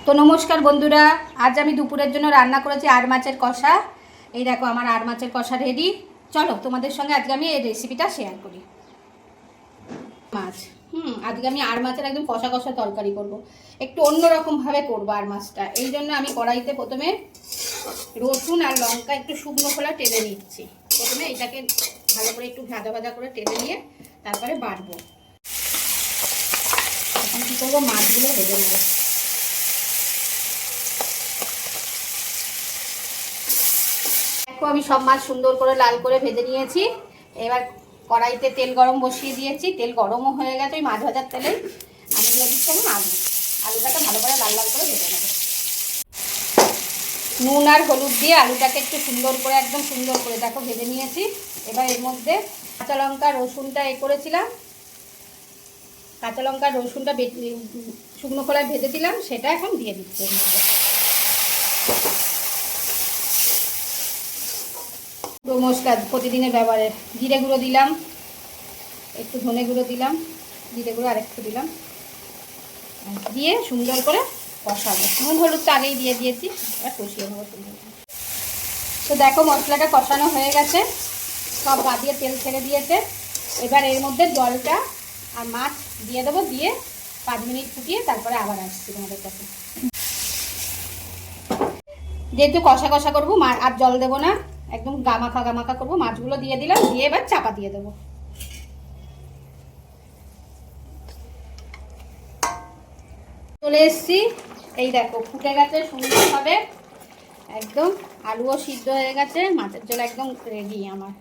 তো নমস্কার বন্ধুরা, আজ আমি দুপুরের জন্য রান্না করেছি আর মাছের কষা। এই দেখো আমার আর মাছের কষা রেডি। চলো তোমাদের সঙ্গে আজকে আমি এই রেসিপিটা শেয়ার করি। মাছ আজকে আমি আর মাছের একদম কষা কষা তরকারি করব। একটু অন্যরকমভাবে করবো আর মাছটা। এই জন্য আমি কড়াইতে প্রথমে রসুন আর লঙ্কা একটু শুকনো খোলা টেলে নিচ্ছি। প্রথমে এটাকে ভালো করে একটু ভাজা ভাজা করে টেলে নিয়ে তারপরে বাটবো। এখন কী করবো, মাছগুলো ভেজে নেবো। দেখো আমি সব মাছ সুন্দর করে লাল করে ভেজে নিয়েছি। এবার কড়াইতে তেল গরম বসিয়ে দিয়েছি। তেল গরমও হয়ে গেছে। ওই মাছ ভাজার তেলেই আমি দিয়ে দিচ্ছি এখন আলুটাকে ভালো করে লাল লাল করে ভেজে নেবো। নুন আর হলুদ দিয়ে আলুটাকে একটু সুন্দর করে একদম সুন্দর করে দেখো ভেজে নিয়েছি। এবার এর মধ্যে কাঁচা লঙ্কা রসুনটা করেছিলাম, কাঁচা লঙ্কা রসুনটা শুকনো খোলায় ভেজেছিলাম, সেটা এখন দিয়ে দিচ্ছি এর মধ্যে। মশলা প্রতিদিনের ব্যবহারে জিরে গুঁড়ো দিলাম, একটু ধনে গুঁড়ো দিলাম, জিরে গুঁড়ো আরেকটু দিলাম, দিয়ে সুন্দর করে কষাবো। নুন হলুদ তো আগেই দিয়ে দিয়েছি, এবার কষিয়ে নেবো সুন্দর করে। তো দেখো মশলাটা কষানো হয়ে গেছে, সব গা দিয়ে তেল ছেড়ে দিয়েছে। এবার এর মধ্যে জলটা আর মাছ দিয়ে দেবো, দিয়ে 5 মিনিট ফুটিয়ে তারপরে আবার আসছি তোমাদের কাছে। যেহেতু কষা কষা করবো, আর জল দেবো না, একদম গামাখা করবো। মাছগুলো দিয়ে দিলাম, দিয়ে এবার চাপা দিয়ে দেবো। চলে এসছি, এই দেখো ফুটে গেছে সুন্দরভাবে, একদম আলুও সিদ্ধ হয়ে গেছে, মাছের ঝোল একদম রেডি আমার।